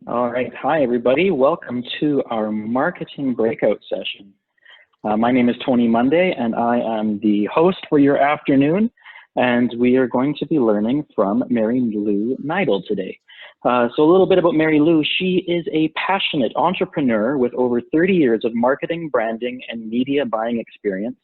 All right. Hi, everybody. Welcome to our marketing breakout session. My name is Tony Monday, and I am the host for your afternoon. And we are going to be learning from Mary Lou Neidel today. So a little bit about Mary Lou. She is a passionate entrepreneur with over 30 years of marketing, branding, and media buying experience.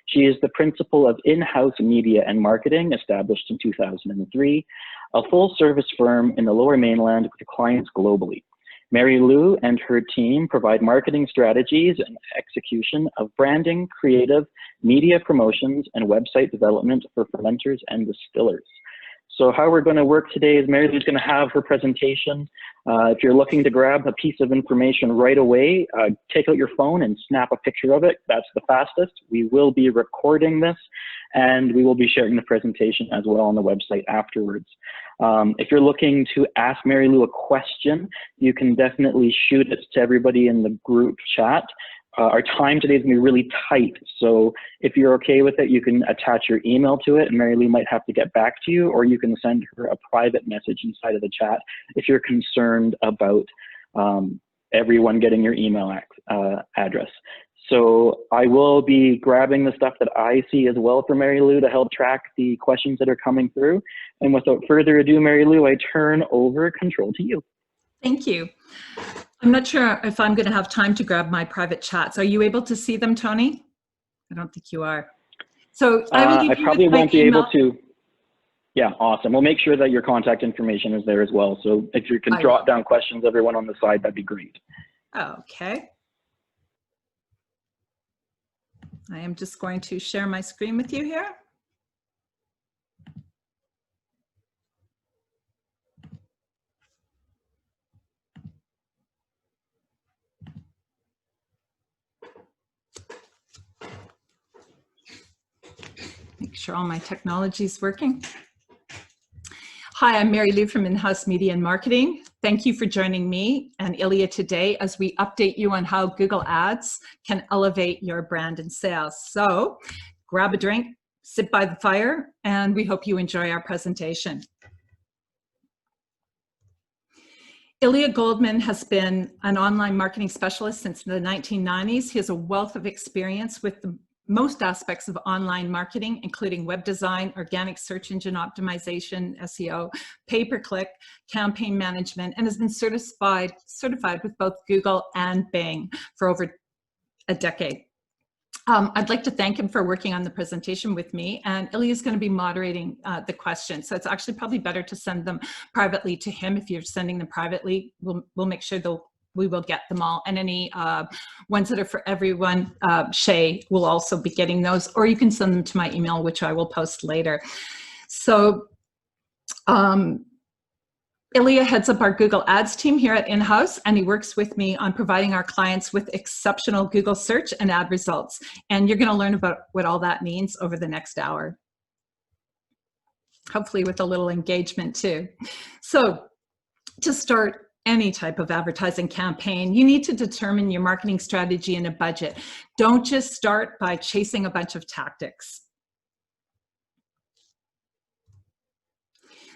She is the principal of In-House Media and Marketing, established in 2003, a full-service firm in the Lower Mainland with clients globally. Mary Lou and her team provide marketing strategies and execution of branding, creative, media promotions, and website development for fermenters and distillers. So how we're going to work today is Mary Lou's going to have her presentation. If you're looking to grab a piece of information right away, take out your phone and snap a picture of it. That's the fastest. We will be recording this, and we will be sharing the presentation as well on the website afterwards. If you're looking to ask Mary Lou a question, you can definitely shoot it to everybody in the group chat. Our time today is going to be really tight, so if you're okay with it, you can attach your email to it, and Mary Lou might have to get back to you, or you can send her a private message inside of the chat if you're concerned about everyone getting your email address. So I will be grabbing the stuff that I see as well for Mary Lou to help track the questions that are coming through. And without further ado, Mary Lou, I turn over control to you. Thank you. I'm not sure if I'm going to have time to grab my private chats. Are you able to see them, Tony? I don't think you are. So I probably won't be able to. Yeah, awesome. We'll make sure that your contact information is there as well. So if you can jot down questions, everyone on the side, that'd be great. Okay. I am just going to share my screen with you here. Make sure all my technology is working. Hi, I'm Mary Lou from In-House Media and Marketing. Thank you for joining me and Ilya today as we update you on how Google Ads can elevate your brand and sales. So grab a drink, sit by the fire, and we hope you enjoy our presentation. Ilya Goldman has been an online marketing specialist since the 1990s. He has a wealth of experience with most aspects of online marketing, including web design, organic search engine optimization, SEO, pay-per-click, campaign management, and has been certified with both Google and Bing for over a decade. I'd like to thank him for working on the presentation with me, and Ilya is going to be moderating the questions. So it's actually probably better to send them privately to him. If you're sending them privately, we'll make sure we will get them all, and any ones that are for everyone, Shay will also be getting those, or you can send them to my email, which I will post later. So Ilya heads up our Google Ads team here at In-House, and he works with me on providing our clients with exceptional Google search and ad results. And you're going to learn about what all that means over the next hour, hopefully with a little engagement too. So to start any type of advertising campaign, you need to determine your marketing strategy and a budget. Don't just start by chasing a bunch of tactics.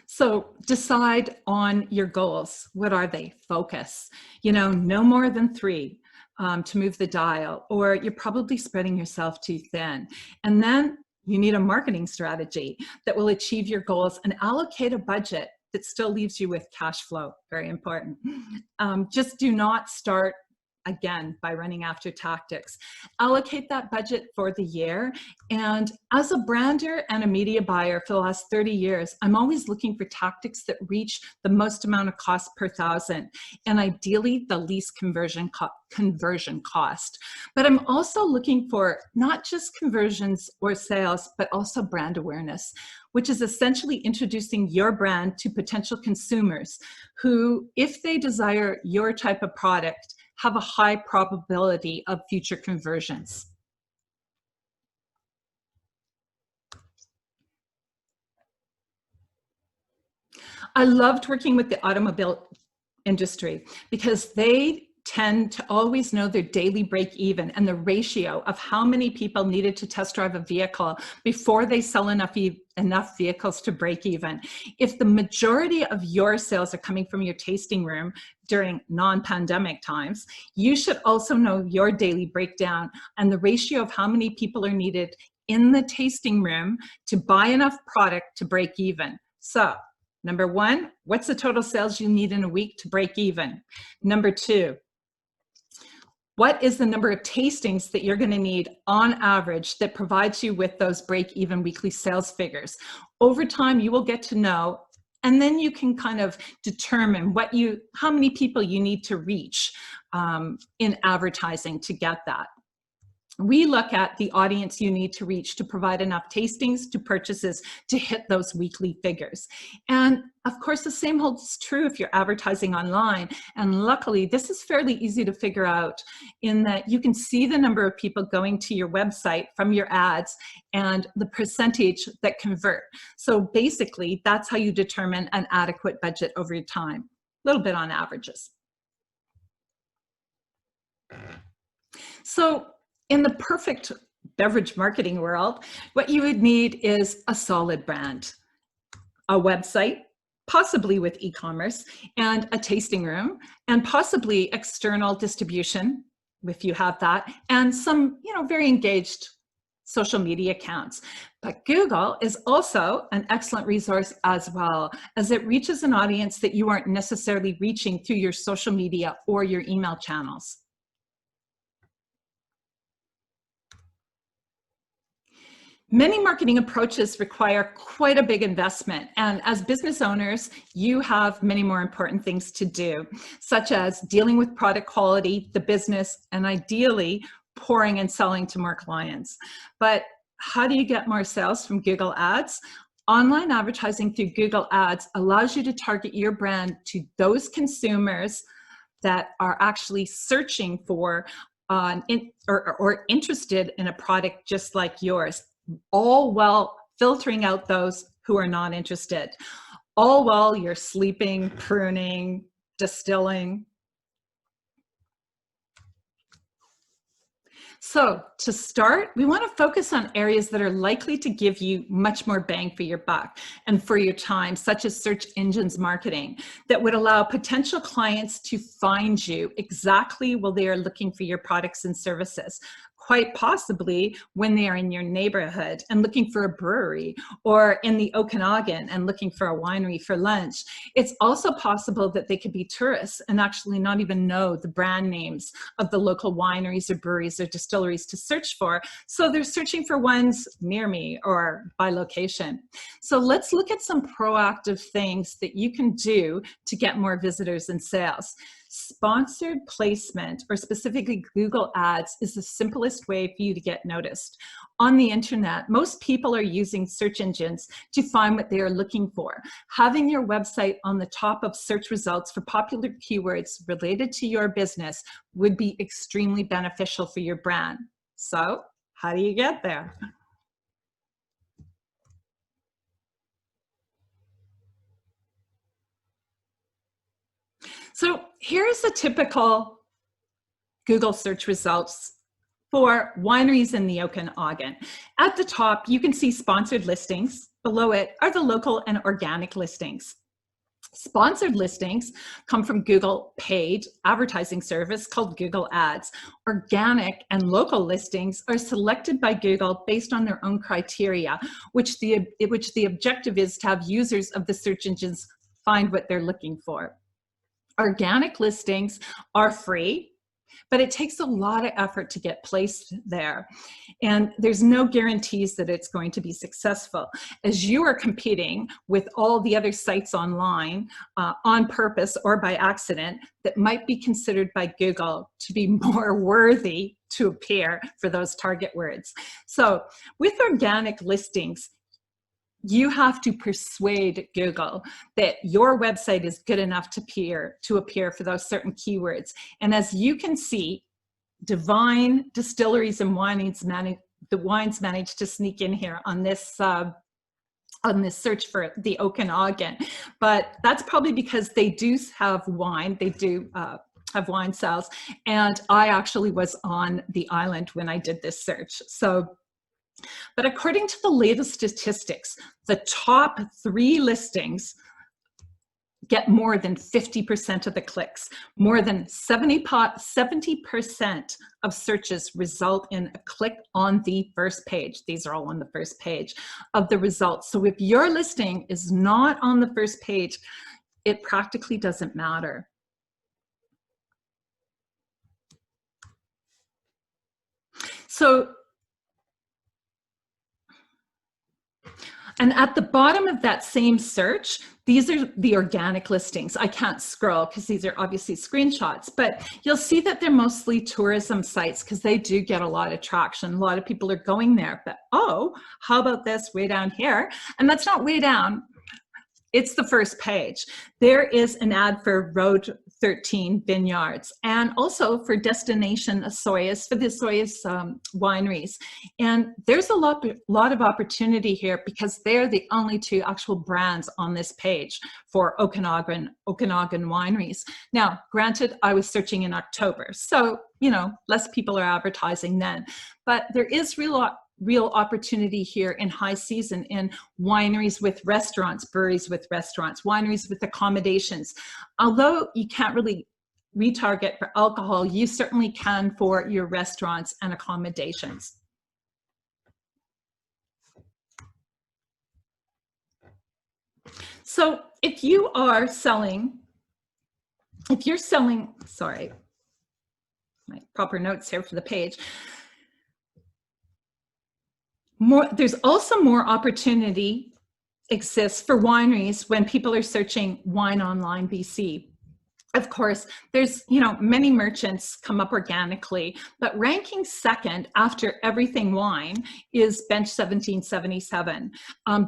So decide on your goals. What are they? Focus. You know, no more than 3 to move the dial, or you're probably spreading yourself too thin. And then you need a marketing strategy that will achieve your goals and allocate a budget that still leaves you with cash flow. Very important. Just do not start again by running after tactics. Allocate that budget for the year. And as a brander and a media buyer for the last 30 years, I'm always looking for tactics that reach the most amount of cost per thousand, and ideally the least conversion cost. But I'm also looking for not just conversions or sales, but also brand awareness, which is essentially introducing your brand to potential consumers who, if they desire your type of product, have a high probability of future conversions. I loved working with the automobile industry because they tend to always know their daily break even and the ratio of how many people needed to test drive a vehicle before they sell enough vehicles to break even. If the majority of your sales are coming from your tasting room during non-pandemic times, you should also know your daily breakdown and the ratio of how many people are needed in the tasting room to buy enough product to break even. So, number one, what's the total sales you need in a week to break even? Number two, what is the number of tastings that you're going to need on average that provides you with those break-even weekly sales figures? Over time, you will get to know, and then you can kind of determine how many people you need to reach in advertising to get that. We look at the audience you need to reach to provide enough tastings to purchases to hit those weekly figures. And of course, the same holds true if you're advertising online. And luckily, this is fairly easy to figure out in that you can see the number of people going to your website from your ads and the percentage that convert. So basically, that's how you determine an adequate budget over time, a little bit on averages. So, in the perfect beverage marketing world, what you would need is a solid brand, a website, possibly with e-commerce, and a tasting room, and possibly external distribution, if you have that, and some, very engaged social media accounts. But Google is also an excellent resource as well, as it reaches an audience that you aren't necessarily reaching through your social media or your email channels. Many marketing approaches require quite a big investment, and as business owners, you have many more important things to do, such as dealing with product quality, the business, and ideally pouring and selling to more clients. But how do you get more sales from Google Ads? Online advertising through Google Ads allows you to target your brand to those consumers that are actually searching for or interested in a product just like yours, all while filtering out those who are not interested, all while you're sleeping, pruning, distilling. So to start, we want to focus on areas that are likely to give you much more bang for your buck and for your time, such as search engines marketing, that would allow potential clients to find you exactly while they are looking for your products and services. Quite possibly when they are in your neighborhood and looking for a brewery, or in the Okanagan and looking for a winery for lunch. It's also possible that they could be tourists and actually not even know the brand names of the local wineries or breweries or distilleries to search for. So they're searching for ones near me or by location. So let's look at some proactive things that you can do to get more visitors and sales. Sponsored placement, or specifically Google Ads, is the simplest way for you to get noticed. On the internet, most people are using search engines to find what they are looking for. Having your website on the top of search results for popular keywords related to your business would be extremely beneficial for your brand. So, how do you get there? So here's a typical Google search results for wineries in the Okanagan. At the top, you can see sponsored listings. Below it are the local and organic listings. Sponsored listings come from Google paid advertising service called Google Ads. Organic and local listings are selected by Google based on their own criteria, which the objective is to have users of the search engines find what they're looking for. Organic listings are free, but it takes a lot of effort to get placed there. And there's no guarantees that it's going to be successful, as you are competing with all the other sites online on purpose or by accident that might be considered by Google to be more worthy to appear for those target words. So with organic listings, you have to persuade Google that your website is good enough to appear for those certain keywords. And as you can see, Divine Distilleries and the wines managed to sneak in here on this search for the Okanagan. But that's probably because they do have wine. They do have wine sales. And I actually was on the island when I did this search. So, but according to the latest statistics, the top 3 listings get more than 50% of the clicks. More than 70% of searches result in a click on the first page. These are all on the first page of the results. So if your listing is not on the first page, it practically doesn't matter. So, and at the bottom of that same search, these are the organic listings. I can't scroll because these are obviously screenshots, but you'll see that they're mostly tourism sites because they do get a lot of traction. A lot of people are going there, but oh, how about this way down here? And that's not way down. It's the first page. There is an ad for Road 13 Vineyards and also for Destination Soyuz, for the Soyuz wineries. And there's a lot of opportunity here because they're the only 2 actual brands on this page for Okanagan wineries. Now, granted, I was searching in October, so, you know, less people are advertising then, but there is real opportunity here in high season in wineries with restaurants, breweries with restaurants, wineries with accommodations. Although you can't really retarget for alcohol, you certainly can for your restaurants and accommodations. So if you're selling, sorry, my proper notes here for the page. There's also more opportunity exists for wineries when people are searching Wine Online BC. Of course, there's, you know, many merchants come up organically, but ranking second after everything wine is Bench 1777,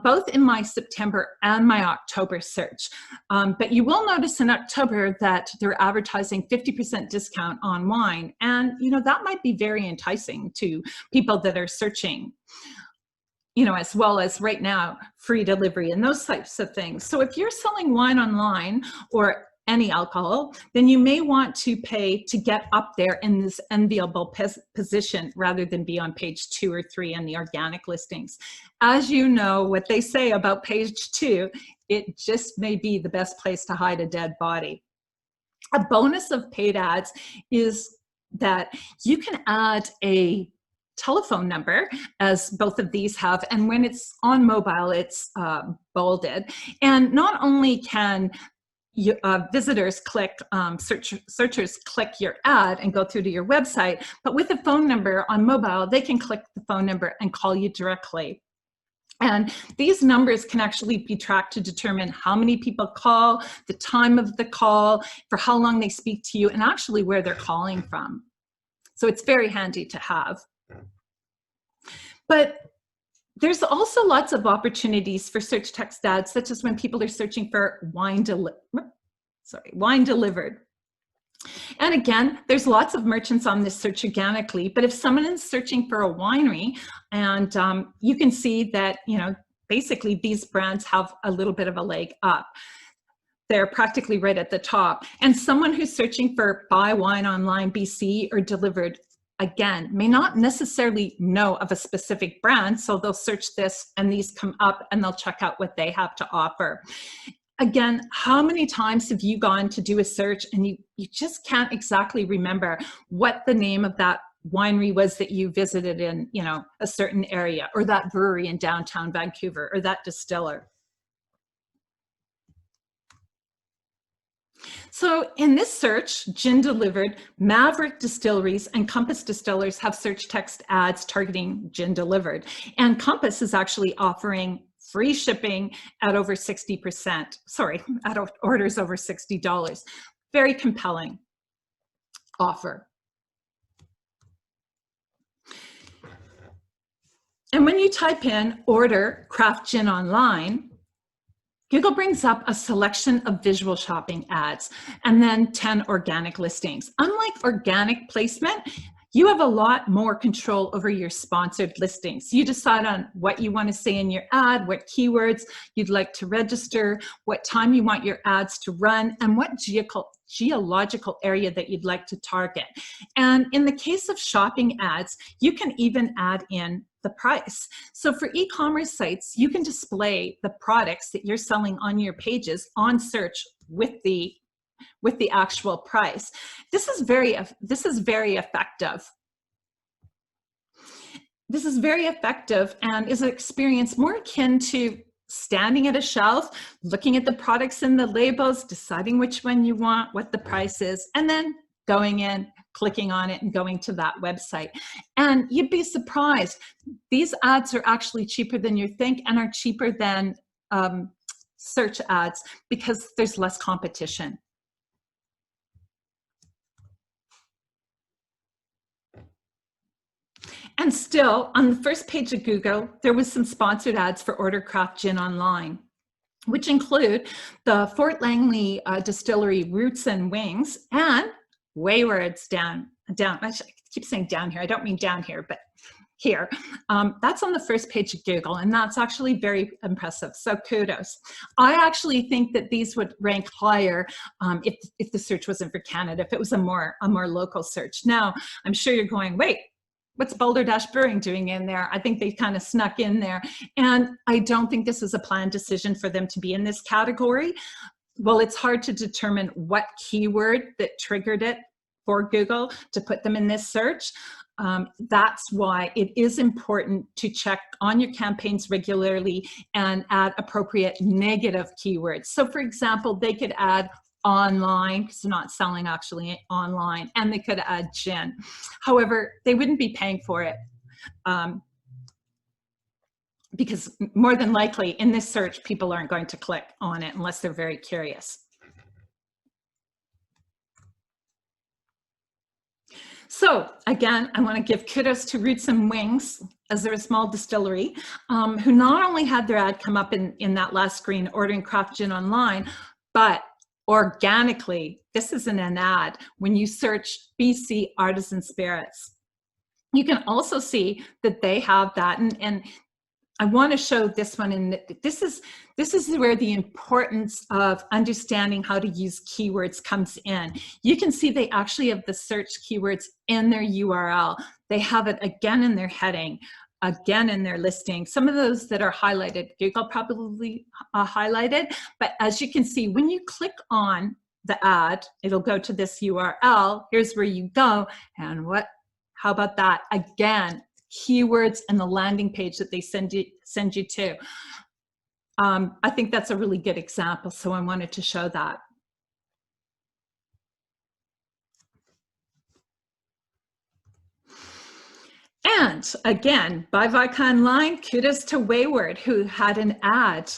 both in my September and my October search. But you will notice in October that they're advertising 50% discount on wine. And, you know, that might be very enticing to people that are searching, you know, as well as right now, free delivery and those types of things. So if you're selling wine online or any alcohol, then you may want to pay to get up there in this enviable position rather than be on page 2 or 3 in the organic listings. As you know, what they say about page 2, it just may be the best place to hide a dead body. A bonus of paid ads is that you can add a telephone number, as both of these have, and when it's on mobile, it's bolded. And not only can visitors click, searchers click your ad and go through to your website, but with a phone number on mobile, they can click the phone number and call you directly. And these numbers can actually be tracked to determine how many people call, the time of the call, for how long they speak to you, and actually where they're calling from. So it's very handy to have. But there's also lots of opportunities for search text ads, such as when people are searching for wine delivered. And again, there's lots of merchants on this search organically, but if someone is searching for a winery, and you can see that, you know, basically these brands have a little bit of a leg up. They're practically right at the top. And someone who's searching for buy wine online BC or delivered, again, may not necessarily know of a specific brand, so they'll search this and these come up and they'll check out what they have to offer. Again, how many times have you gone to do a search and you just can't exactly remember what the name of that winery was that you visited in, you know, a certain area, or that brewery in downtown Vancouver, or that distiller? So in this search, Gin Delivered, Maverick Distilleries and Compass Distillers have search text ads targeting Gin Delivered. And Compass is actually offering free shipping at over 60%, sorry, at orders over $60. Very compelling offer. And when you type in order craft gin online, Google brings up a selection of visual shopping ads and then 10 organic listings. Unlike organic placement, you have a lot more control over your sponsored listings. You decide on what you want to say in your ad, what keywords you'd like to register, what time you want your ads to run, and what geological area that you'd like to target. And in the case of shopping ads, you can even add in the price. So for e-commerce sites, you can display the products that you're selling on your pages on search with the actual price. This is very effective. This is very effective and is an experience more akin to standing at a shelf, looking at the products and the labels, deciding which one you want, what the price is, and then going in, clicking on it, and going to that website. And you'd be surprised. These ads are actually cheaper than you think and are cheaper than search ads because there's less competition. And still, on the first page of Google, there was some sponsored ads for Order Craft Gin Online, which include the Fort Langley Distillery Roots and Wings and Wayward's down. I keep saying down here. I don't mean down here, but here. That's on the first page of Google, and that's actually very impressive. So kudos. I actually think that these would rank higher if the search wasn't for Canada, if it was a more local search. Now, I'm sure you're going, wait, what's Boulder Dash Brewing doing in there? I think they kind of snuck in there. And I don't think this is a planned decision for them to be in this category. Well, it's hard to determine what keyword that triggered it for Google to put them in this search. That's why it is important to check on your campaigns regularly and add appropriate negative keywords. So for example, they could add online, because they're not selling actually online, and they could add gin. However, they wouldn't be paying for it because more than likely in this search, people aren't going to click on it unless they're very curious. So again, I want to give kudos to Roots and Wings, as they're a small distillery, who not only had their ad come up in that last screen, ordering craft gin online, but organically, this isn't an ad, when you search BC Artisan Spirits. You can also see that they have that, and I want to show this one, and this is where the importance of understanding how to use keywords comes in. You can see they actually have the search keywords in their URL. They have it again in their heading, again in their listing. Some of those that are highlighted, Google probably highlighted, but as you can see, when you click on the ad, it'll go to this URL. Here's where you go, and how about that? Again, keywords and the landing page that they send you to. I think that's a really good example, so I wanted to show that. And again, by Vica Online, kudos to Wayward, who had an ad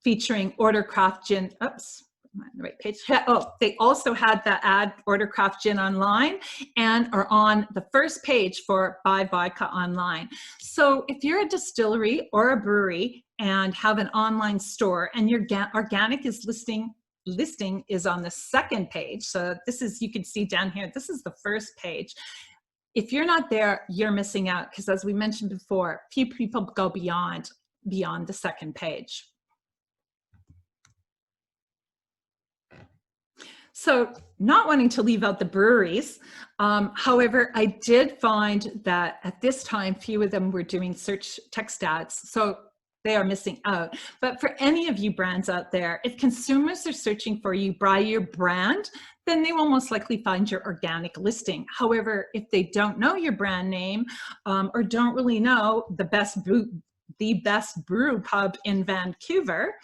featuring Order Craft Gin. Oops, am I on the right page? Oh, they also had the ad Order Craft Gin Online and are on the first page for By Vica Online. So if you're a distillery or a brewery and have an online store and your organic listing is on the second page, so this is, you can see down here, this is the first page. If you're not there, you're missing out, because as we mentioned before, few people go beyond the second page. So not wanting to leave out the breweries, however, I did find that at this time, few of them were doing search text ads, so they are missing out. But for any of you brands out there, if consumers are searching for you by your brand, then they will most likely find your organic listing. However, if they don't know your brand name or don't really know the best brew pub in Vancouver,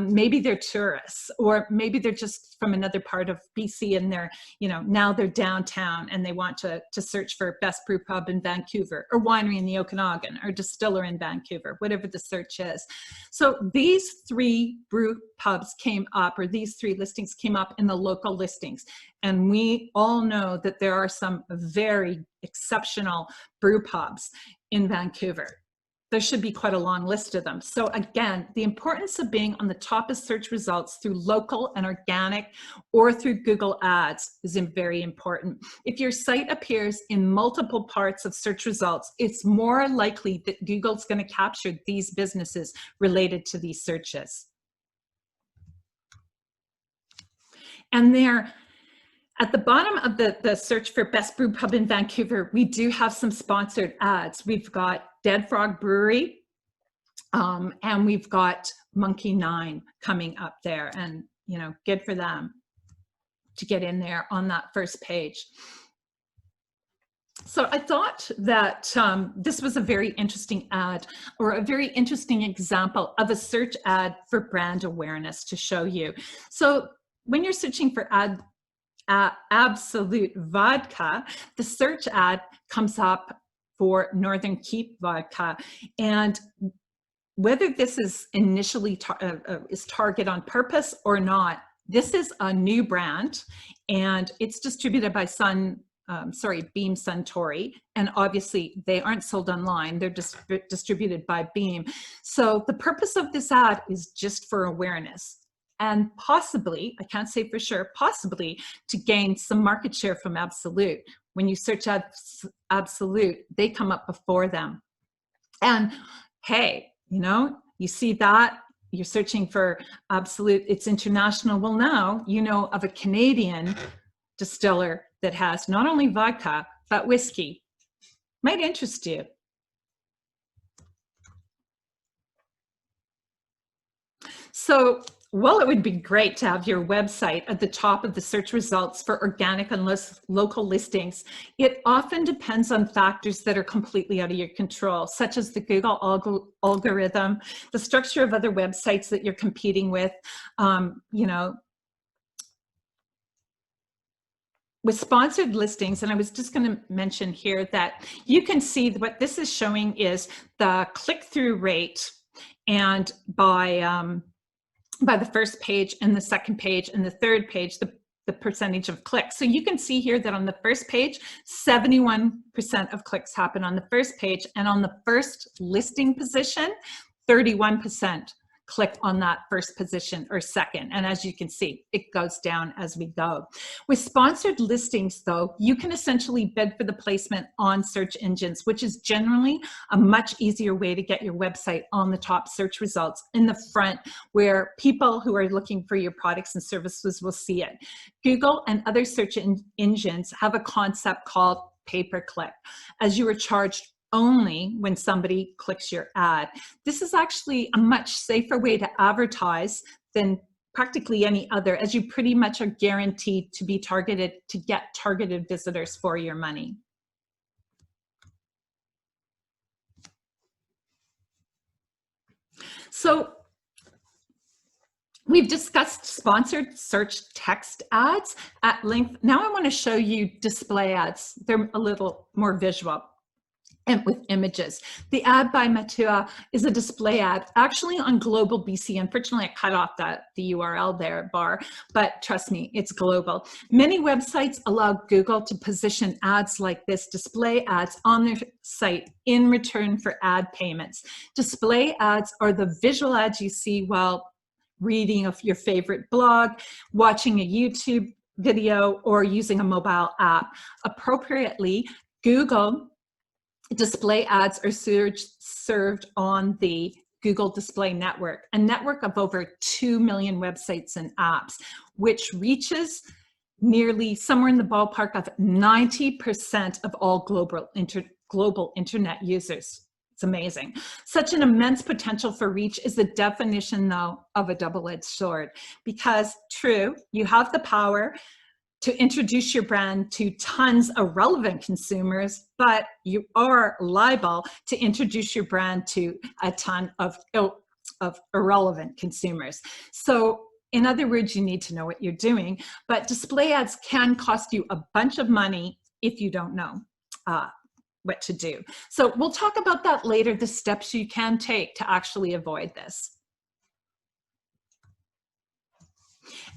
maybe they're tourists, or maybe they're just from another part of BC and they're, now they're downtown and they want to search for best brew pub in Vancouver, or winery in the Okanagan, or distiller in Vancouver, whatever the search is. So these three brew pubs came up, or these three listings came up in the local listings. And we all know that there are some very exceptional brew pubs in Vancouver. there should be quite a long list of them. So again, the importance of being on the top of search results through local and organic or through Google Ads is very important. If your site appears in multiple parts of search results, it's more likely that Google's going to capture these businesses related to these searches. And there, at the bottom of the search for Best Brew Pub in Vancouver, we do have some sponsored ads. We've got Dead Frog Brewery, and we've got Monkey 9 coming up there, and you know, good for them to get in there on that first page. So I thought that this was a very interesting ad, or a very interesting example of a search ad for brand awareness to show you. So when you're searching for Absolute Vodka, the search ad comes up for Northern Keep vodka, and whether this is initially is target on purpose or not, this is a new brand, and it's distributed by Beam Suntory, and obviously they aren't sold online, they're distributed by Beam. So the purpose of this ad is just for awareness, and possibly, I can't say for sure, possibly to gain some market share from Absolute. When you search Absolute, they come up before them. And hey, you know, you see that, you're searching for Absolute, it's international. Well, now you know of a Canadian distiller that has not only vodka, but whiskey. Might interest you. So, well, it would be great to have your website at the top of the search results for organic and local listings. It often depends on factors that are completely out of your control, such as the Google algorithm, the structure of other websites that you're competing with, you know. With sponsored listings, and I was just going to mention here that you can see what this is showing is the click-through rate, and by the first page and the second page and the third page, the percentage of clicks. So you can see here that on the first page, 71% of clicks happen on the first page, and on the first listing position, 31% click on that first position or second. And as you can see, it goes down as we go. With sponsored listings though, you can essentially bid for the placement on search engines, which is generally a much easier way to get your website on the top search results in the front, where people who are looking for your products and services will see it. Google and other search engines have a concept called pay-per-click, as you are charged only when somebody clicks your ad. This is actually a much safer way to advertise than practically any other, as you pretty much are guaranteed to be targeted, to get targeted visitors for your money. So we've discussed sponsored search text ads at length. Now I want to show you display ads. They're a little more visual and with images. The ad by Matua is a display ad actually on global BC. Unfortunately, I cut off the URL there, but trust me, it's global. Many websites allow Google to position ads like this, display ads, on their site in return for ad payments. Display ads are the visual ads you see while reading of your favorite blog, watching a YouTube video, or using a mobile app. Appropriately, Google display ads are served on the Google Display Network, a network of over 2 million websites and apps, which reaches nearly somewhere in the ballpark of 90% of all global internet users. It's amazing. Such an immense potential for reach is the definition, though, of a double-edged sword, because true, you have the power to introduce your brand to tons of relevant consumers, but you are liable to introduce your brand to a ton of irrelevant consumers. So in other words, you need to know what you're doing, but display ads can cost you a bunch of money if you don't know what to do. So we'll talk about that later, the steps you can take to actually avoid this.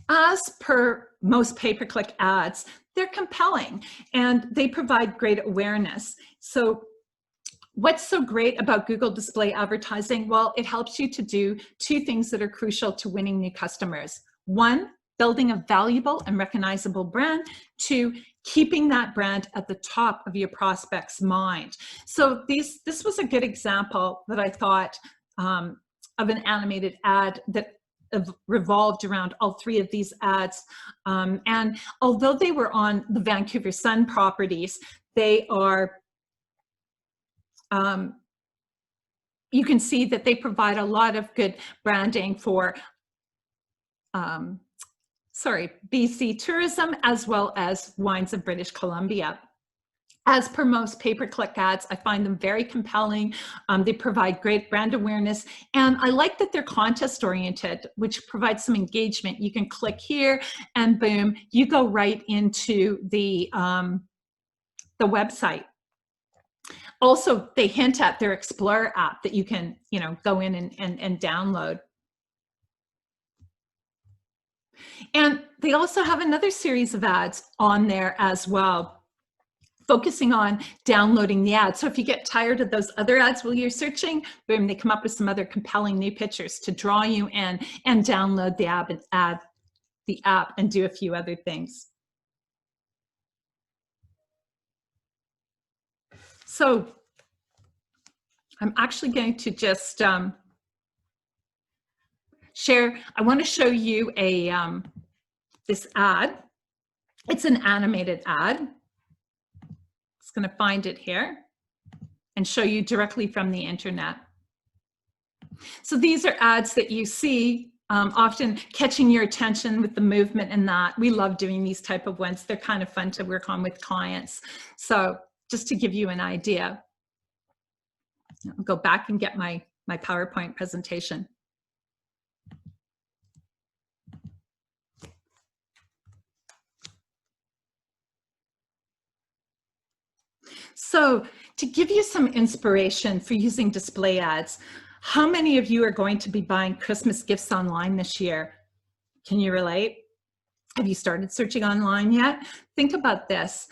As per most pay-per-click ads, they're compelling and they provide great awareness. So What's so great about Google display advertising? Well, it helps you to do two things that are crucial to winning new customers. One, building a valuable and recognizable brand. Two, keeping that brand at the top of your prospect's mind. So this was a good example that I thought of an animated ad that revolved around all three of these ads. And although they were on the Vancouver Sun properties, they are, you can see that they provide a lot of good branding for, BC tourism, as well as Wines of British Columbia. As per most pay-per-click ads, I find them very compelling. They provide great brand awareness, and I like that they're contest-oriented, which provides some engagement. You can click here, and boom, you go right into the website. Also, they hint at their Explorer app that you can, go in and download. And they also have another series of ads on there as well, focusing on downloading the ad. So if you get tired of those other ads while you're searching, boom, they come up with some other compelling new pictures to draw you in and download the app and do a few other things. So I'm actually going to just share. I want to show you this ad. It's an animated ad. Just going to find it here and show you directly from the internet. So these are ads that you see often catching your attention with the movement and that. We love doing these type of ones. They're kind of fun to work on with clients. So just to give you an idea, I'll go back and get my PowerPoint presentation. So to give you some inspiration for using display ads, how many of you are going to be buying Christmas gifts online this year? Can you relate? Have you started searching online yet? Think about this.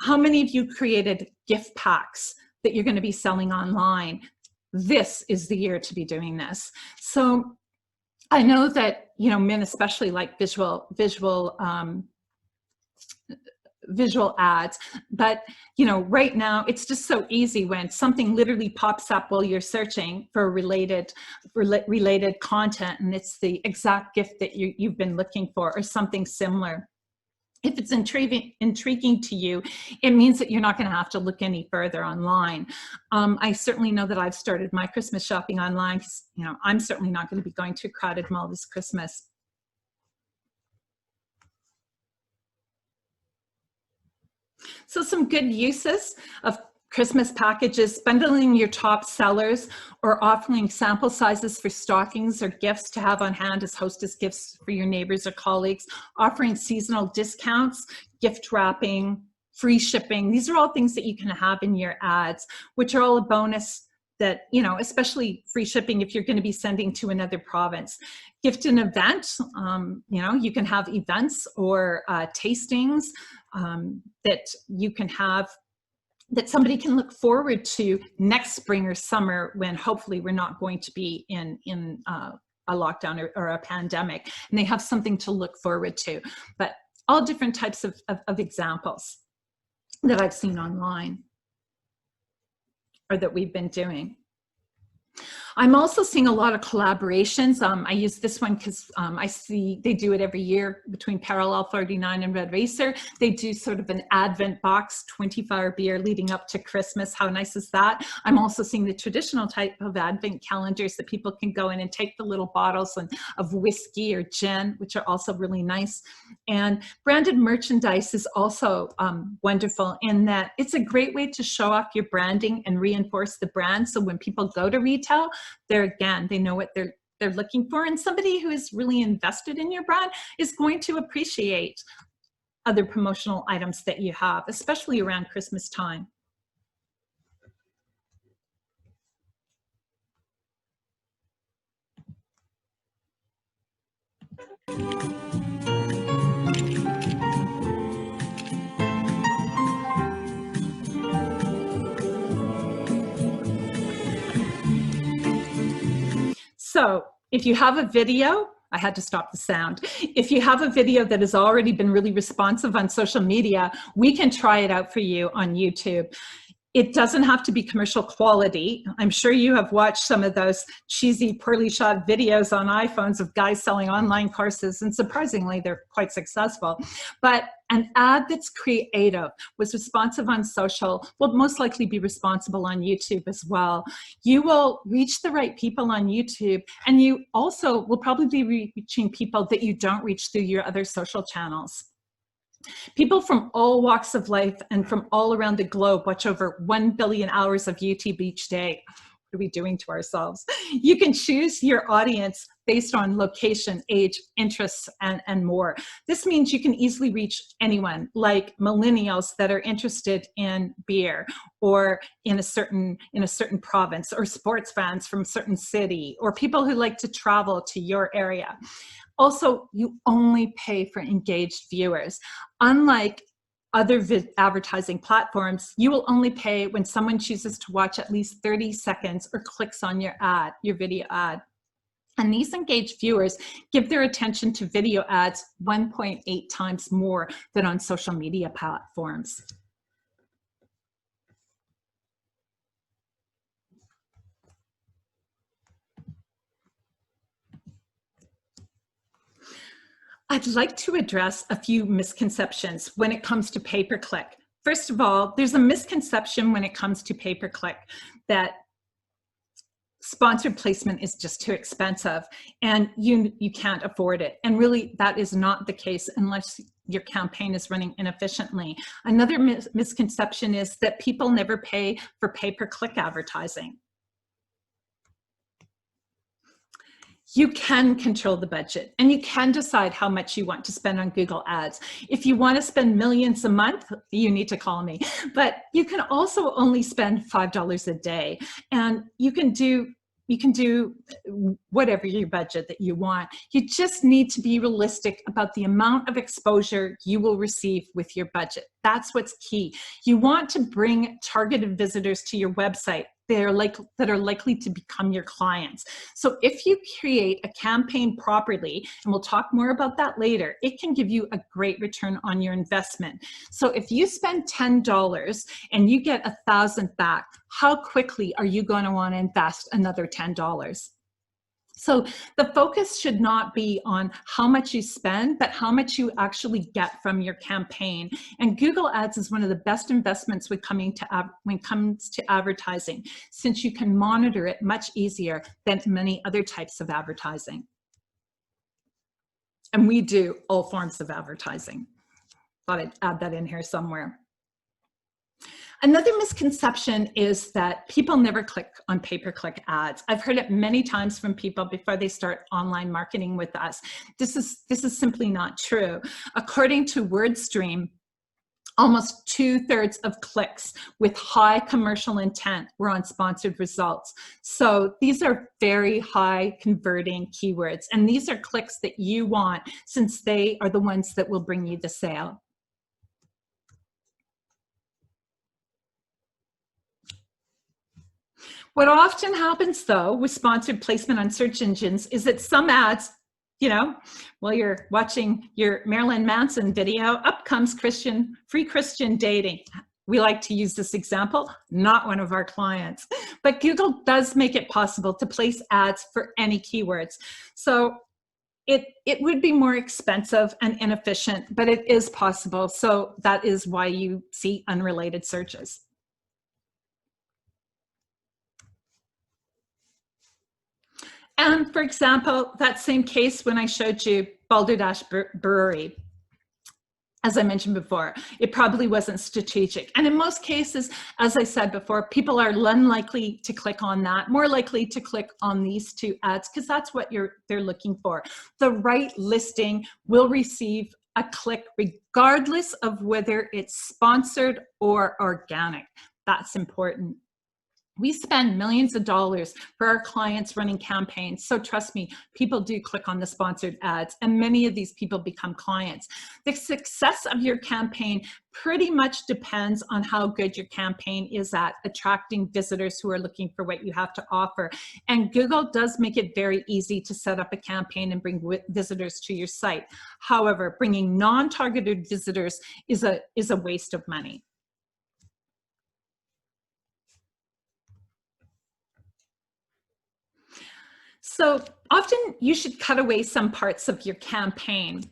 How many of you created gift packs that you're going to be selling online? This is the year to be doing this. So I know that, men especially like visual ads, but right now it's just so easy when something literally pops up while you're searching for related content, and it's the exact gift that you've been looking for or something similar. If it's intriguing to you, it means that you're not going to have to look any further online. I certainly know that I've started my Christmas shopping online because I'm certainly not going to be going to a crowded mall this Christmas. So some good uses of Christmas packages: bundling your top sellers or offering sample sizes for stockings or gifts to have on hand as hostess gifts for your neighbors or colleagues, offering seasonal discounts, gift wrapping, free shipping. These are all things that you can have in your ads, which are all a bonus that, especially free shipping if you're going to be sending to another province. Gift an event, you can have events or tastings that you can have, that somebody can look forward to next spring or summer, when hopefully we're not going to be in a lockdown or a pandemic, and they have something to look forward to. But all different types of examples that I've seen online or that we've been doing. I'm also seeing a lot of collaborations. I use this one because I see they do it every year between Parallel 39 and Red Racer. They do sort of an Advent box, 24-hour beer leading up to Christmas. How nice is that? I'm also seeing the traditional type of Advent calendars that people can go in and take the little bottles of whiskey or gin, which are also really nice. And branded merchandise is also wonderful in that it's a great way to show off your branding and reinforce the brand. So when people go to retail, they know what they're looking for, and somebody who is really invested in your brand is going to appreciate other promotional items that you have, especially around Christmas time. So if you have a video, I had to stop the sound. If you have a video that has already been really responsive on social media, we can try it out for you on YouTube. It doesn't have to be commercial quality. I'm sure you have watched some of those cheesy, poorly shot videos on iPhones of guys selling online courses, and surprisingly, they're quite successful. But an ad that's creative, was responsive on social, will most likely be responsible on YouTube as well. You will reach the right people on YouTube, and you also will probably be reaching people that you don't reach through your other social channels. People from all walks of life and from all around the globe watch over 1 billion hours of YouTube each day. What are we doing to ourselves? You can choose your audience based on location, age, interests, and more. This means you can easily reach anyone, like millennials that are interested in beer, or in a certain province, or sports fans from a certain city, or people who like to travel to your area. Also, you only pay for engaged viewers. Unlike other advertising platforms, you will only pay when someone chooses to watch at least 30 seconds or clicks on your ad, your video ad. And these engaged viewers give their attention to video ads 1.8 times more than on social media platforms. I'd like to address a few misconceptions when it comes to pay-per-click. First of all, there's a misconception when it comes to pay-per-click that sponsored placement is just too expensive and you can't afford it. And really, that is not the case unless your campaign is running inefficiently. Another misconception is that people never pay for pay-per-click advertising. You can control the budget, and you can decide how much you want to spend on Google Ads. If you want to spend millions a month, you need to call me. But you can also only spend $5 a day, and you can do whatever your budget that you want. You just need to be realistic about the amount of exposure you will receive with your budget. That's what's key. You want to bring targeted visitors to your website that are likely to become your clients. So if you create a campaign properly, and we'll talk more about that later, it can give you a great return on your investment. So if you spend $10 and you get 1,000 back, how quickly are you going to want to invest another $10? So the focus should not be on how much you spend, but how much you actually get from your campaign. And Google Ads is one of the best investments when it comes to advertising, since you can monitor it much easier than many other types of advertising. And we do all forms of advertising. Thought I'd add that in here somewhere. Another misconception is that people never click on pay-per-click ads. I've heard it many times from people before they start online marketing with us. This is simply not true. According to WordStream, almost 2/3 of clicks with high commercial intent were on sponsored results. So these are very high converting keywords, and these are clicks that you want, since they are the ones that will bring you the sale. What often happens, though, with sponsored placement on search engines is that some ads, while you're watching your Marilyn Manson video, up comes free Christian dating. We like to use this example, not one of our clients. But Google does make it possible to place ads for any keywords. So it would be more expensive and inefficient, but it is possible. So that is why you see unrelated searches. And for example, that same case when I showed you Balderdash Brewery, as I mentioned before, it probably wasn't strategic. And in most cases, as I said before, people are unlikely to click on that, more likely to click on these two ads, because that's what they're looking for. The right listing will receive a click regardless of whether it's sponsored or organic. That's important. We spend millions of dollars for our clients running campaigns. So trust me, people do click on the sponsored ads, and many of these people become clients. The success of your campaign pretty much depends on how good your campaign is at attracting visitors who are looking for what you have to offer. And Google does make it very easy to set up a campaign and bring visitors to your site. However, bringing non-targeted visitors is a waste of money. So often you should cut away some parts of your campaign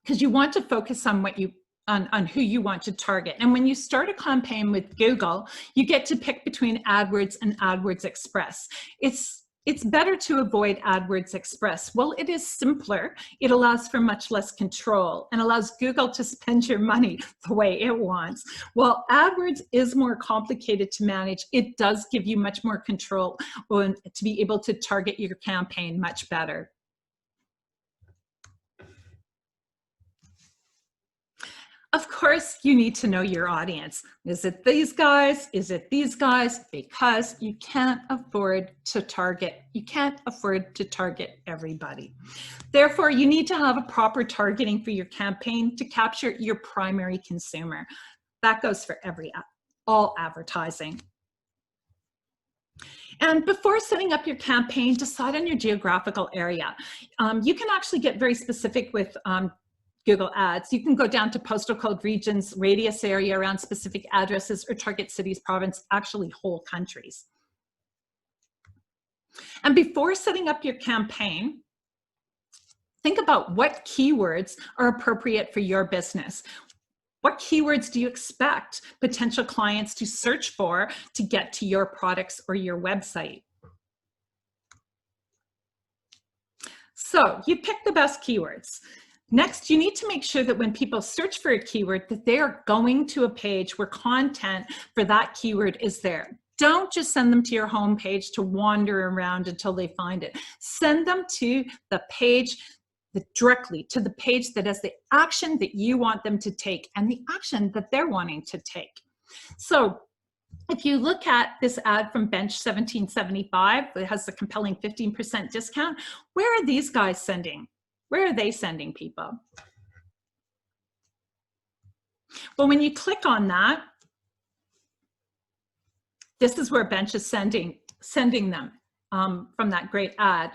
because you want to focus on what on who you want to target. And when you start a campaign with Google, you get to pick between AdWords and AdWords Express. It's better to avoid AdWords Express. Well, it is simpler. It allows for much less control and allows Google to spend your money the way it wants. While AdWords is more complicated to manage, it does give you much more control to be able to target your campaign much better. Of course, you need to know your audience. Is it these guys? Is it these guys? Because you can't afford to target. You can't afford to target everybody. Therefore, you need to have a proper targeting for your campaign to capture your primary consumer. That goes for all advertising. And before setting up your campaign, decide on your geographical area. You can actually get very specific with Google Ads. You can go down to postal code regions, radius area around specific addresses, or target cities, province, actually whole countries. And before setting up your campaign, think about what keywords are appropriate for your business. What keywords do you expect potential clients to search for to get to your products or your website? So you pick the best keywords. Next, you need to make sure that when people search for a keyword, that they are going to a page where content for that keyword is there. Don't just send them to your home page to wander around until they find it. Send them to the page, directly to the page that has the action that you want them to take and the action that they're wanting to take. So if you look at this ad from Bench 1775, it has the compelling 15% discount. Where are these guys sending? Where are they sending people? Well, when you click on that, this is where Bench is sending them from that great ad.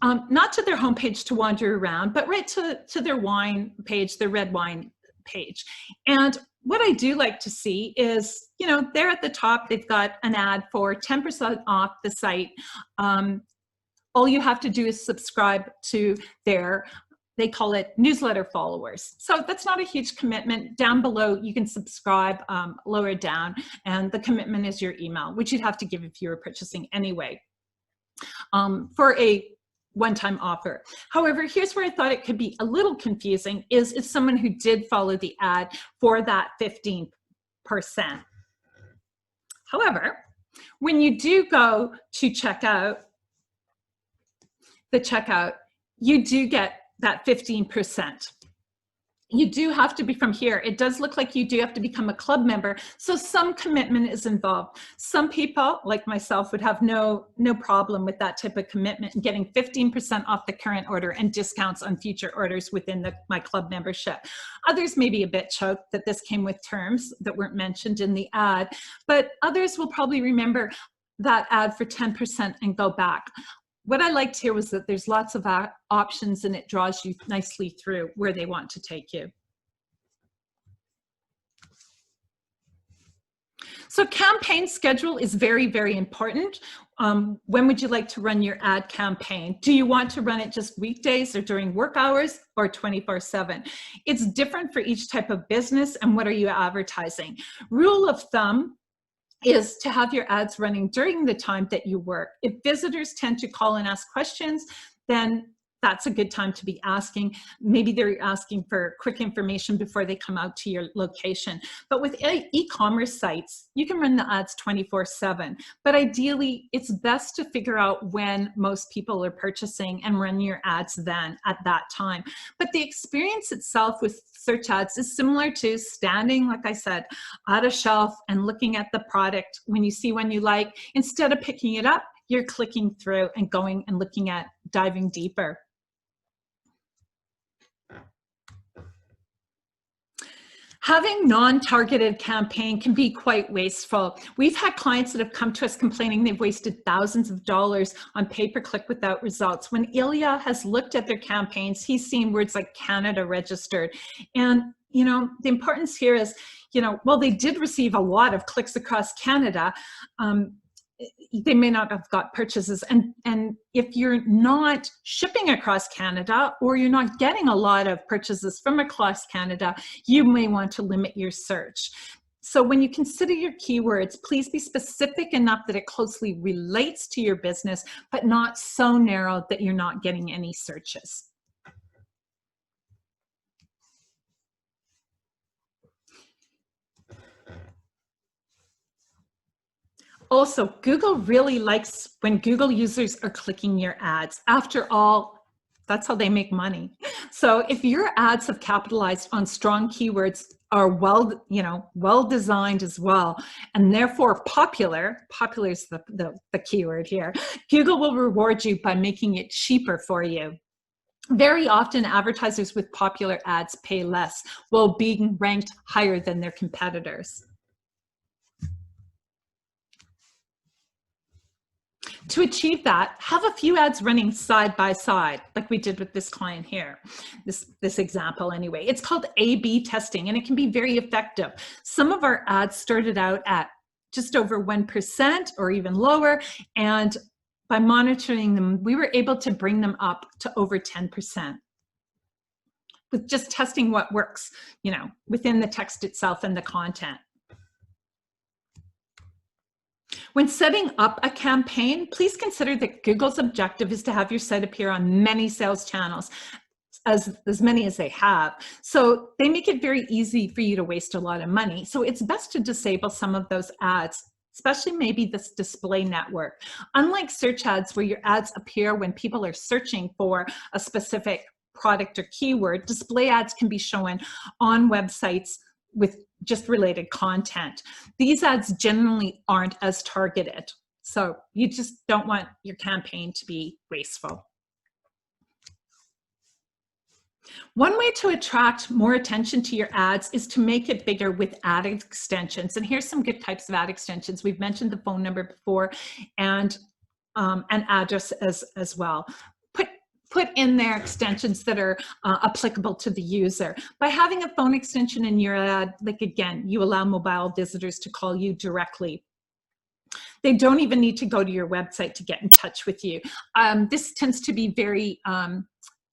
Not to their homepage to wander around, but right to their wine page, their red wine page. And what I do like to see is, you know, there at the top, they've got an ad for 10% off the site. All you have to do is subscribe to their, they call it newsletter followers. So that's not a huge commitment. Down below, you can subscribe lower down, and the commitment is your email, which you'd have to give if you were purchasing anyway, for a one-time offer. However, here's where I thought it could be a little confusing is if someone who did follow the ad for that 15%. However, when you do go to checkout, you do get that 15%. You do have to be from here. It does look like you do have to become a club member. So some commitment is involved. Some people, like myself, would have no problem with that type of commitment and getting 15% off the current order and discounts on future orders within my club membership. Others may be a bit choked that this came with terms that weren't mentioned in the ad, but others will probably remember that ad for 10% and go back. What I liked here was that there's lots of options and it draws you nicely through where they want to take you. So campaign schedule is very, very important. When would you like to run your ad campaign? Do you want to run it just weekdays or during work hours or 24/7? It's different for each type of business and what are you advertising. Rule of thumb is to have your ads running during the time that you work. If visitors tend to call and ask questions, then that's a good time to be asking. Maybe they're asking for quick information before they come out to your location. But with e-commerce sites, you can run the ads 24/7. But ideally, it's best to figure out when most people are purchasing and run your ads then at that time. But the experience itself with search ads is similar to standing, like I said, at a shelf and looking at the product. When you see one you like, instead of picking it up, you're clicking through and going and looking at diving deeper. Having non-targeted campaign can be quite wasteful. We've had clients that have come to us complaining they've wasted thousands of dollars on pay-per-click without results. When Ilya has looked at their campaigns, he's seen words like Canada registered. And the importance here is, while they did receive a lot of clicks across Canada, they may not have got purchases. And if you're not shipping across Canada, or you're not getting a lot of purchases from across Canada, you may want to limit your search. So when you consider your keywords, please be specific enough that it closely relates to your business, but not so narrow that you're not getting any searches. Also, Google really likes when Google users are clicking your ads. After all, that's how they make money. So if your ads have capitalized on strong keywords, are well designed as well, and therefore popular is the keyword here, Google will reward you by making it cheaper for you. Very often, advertisers with popular ads pay less while being ranked higher than their competitors. To achieve that, have a few ads running side by side, like we did with this client here, this example anyway. It's called A/B testing, and it can be very effective. Some of our ads started out at just over 1% or even lower, and by monitoring them, we were able to bring them up to over 10%. With just testing what works, within the text itself and the content. When setting up a campaign, please consider that Google's objective is to have your site appear on many sales channels, as many as they have. So they make it very easy for you to waste a lot of money. So it's best to disable some of those ads, especially maybe this display network. Unlike search ads where your ads appear when people are searching for a specific product or keyword, display ads can be shown on websites with just related content. These ads generally aren't as targeted. So you just don't want your campaign to be wasteful. One way to attract more attention to your ads is to make it bigger with ad extensions. And here's some good types of ad extensions. We've mentioned the phone number before, and an address as well. Put in there extensions that are applicable to the user. By having a phone extension in your ad, like again, you allow mobile visitors to call you directly. They don't even need to go to your website to get in touch with you. This tends to be very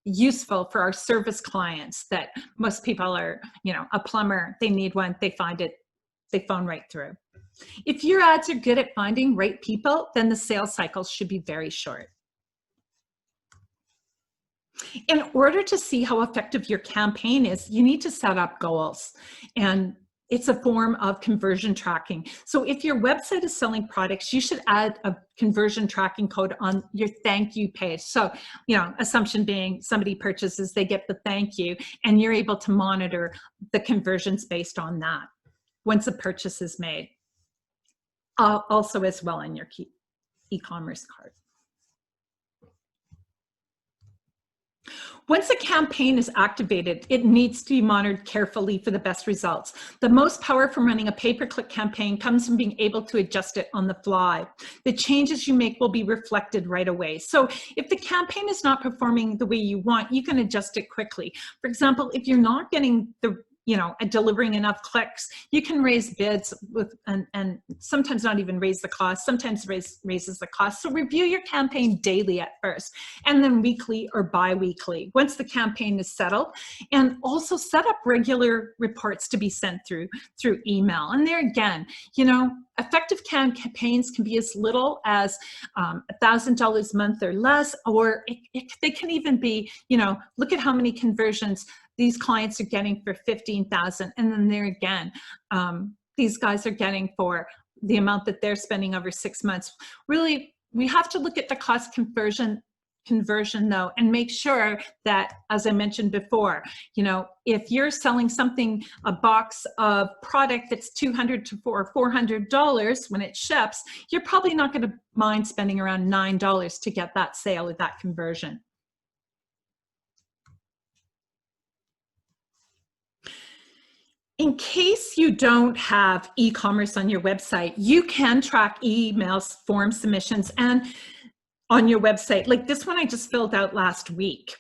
useful for our service clients, that most people are, a plumber, they need one, they find it, they phone right through. If your ads are good at finding right people, then the sales cycles should be very short. In order to see how effective your campaign is, you need to set up goals, and it's a form of conversion tracking. So if your website is selling products, you should add a conversion tracking code on your thank you page. So, assumption being somebody purchases, they get the thank you, and you're able to monitor the conversions based on that once a purchase is made. Also as well in your e-commerce cart. Once a campaign is activated, it needs to be monitored carefully for the best results. The most power from running a pay-per-click campaign comes from being able to adjust it on the fly. The changes you make will be reflected right away. So if the campaign is not performing the way you want, you can adjust it quickly. For example, if you're not getting the you know, delivering enough clicks, you can raise bids with, and sometimes not even raise the cost, sometimes raises the cost. So review your campaign daily at first, and then weekly or bi-weekly once the campaign is settled. And also set up regular reports to be sent through email. And there again, you know, effective campaigns can be as little as $1,000 a month or less, or they can even be, you know, look at how many conversions these clients are getting for 15,000, and then there again, these guys are getting for the amount that they're spending over 6 months. Really, we have to look at the cost conversion though, and make sure that, as I mentioned before, you know, if you're selling something, a box of product that's $200 to $400 when it ships, you're probably not going to mind spending around $9 to get that sale or that conversion. In case you don't have e-commerce on your website, you can track emails, form submissions, and on your website. Like this one I just filled out last week.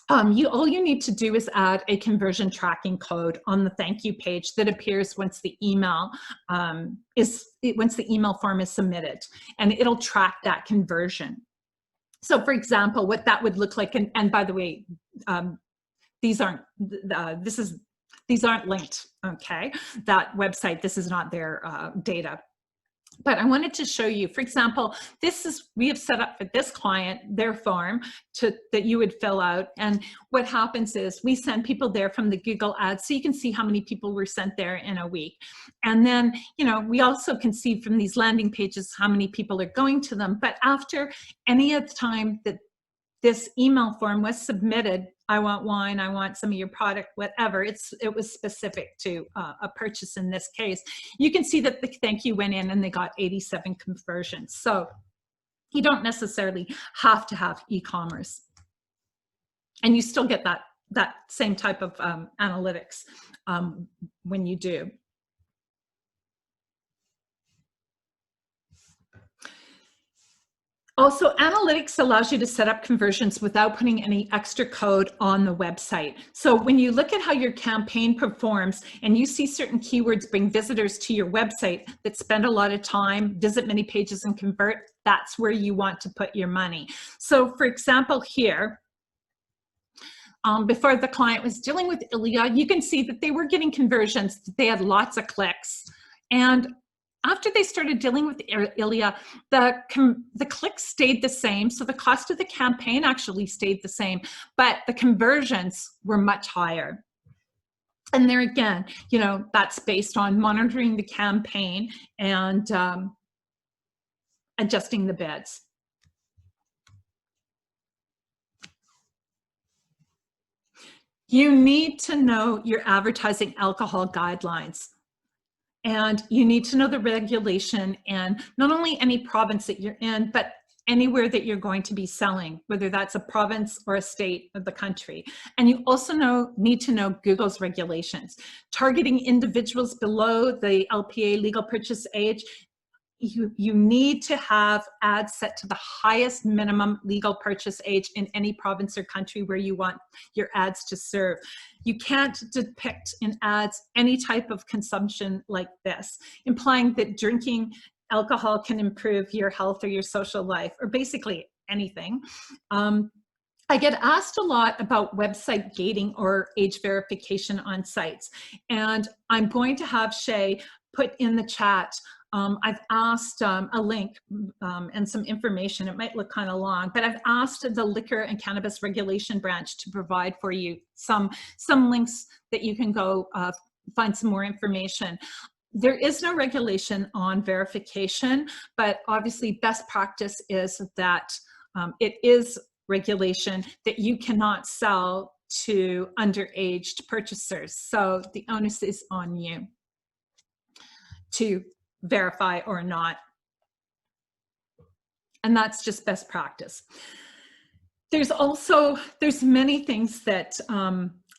All you need to do is add a conversion tracking code on the thank you page that appears once the email form is submitted, and it'll track that conversion. So for example, what that would look like, and by the way, these aren't linked, okay? That website, this is not their data. But I wanted to show you, for example, we have set up for this client, their form that you would fill out. And what happens is we send people there from the Google Ads, so you can see how many people were sent there in a week. And then, you know, we also can see from these landing pages how many people are going to them. But after any of the time that this email form was submitted, I want wine, I want some of your product, whatever, it was specific to a purchase in this case. You can see that the thank you went in and they got 87 conversions. So you don't necessarily have to have e-commerce. And you still get that same type of analytics when you do. Also, analytics allows you to set up conversions without putting any extra code on the website. So when you look at how your campaign performs and you see certain keywords bring visitors to your website that spend a lot of time, visit many pages and convert, that's where you want to put your money. So for example, here, before the client was dealing with Ilya, you can see that they were getting conversions. They had lots of clicks. And after they started dealing with Ilya, the clicks stayed the same. So the cost of the campaign actually stayed the same, but the conversions were much higher. And there again, you know, that's based on monitoring the campaign and adjusting the bids. You need to know your advertising alcohol guidelines. And you need to know the regulation and not only any province that you're in, but anywhere that you're going to be selling, whether that's a province or a state of the country. And you also need to know Google's regulations. Targeting individuals below the LPA legal purchase age, you need to have ads set to the highest minimum legal purchase age in any province or country where you want your ads to serve. You can't depict in ads any type of consumption like this, implying that drinking alcohol can improve your health or your social life, or basically anything. I get asked a lot about website gating or age verification on sites, and I'm going to have Shay put in the chat. I've asked a link and some information. It might look kind of long, but I've asked the Liquor and Cannabis Regulation Branch to provide for you some links that you can go find some more information. There is no regulation on verification, but obviously best practice is that it is regulation that you cannot sell to underage purchasers. So the onus is on you to verify or not. And that's just best practice. There's many things that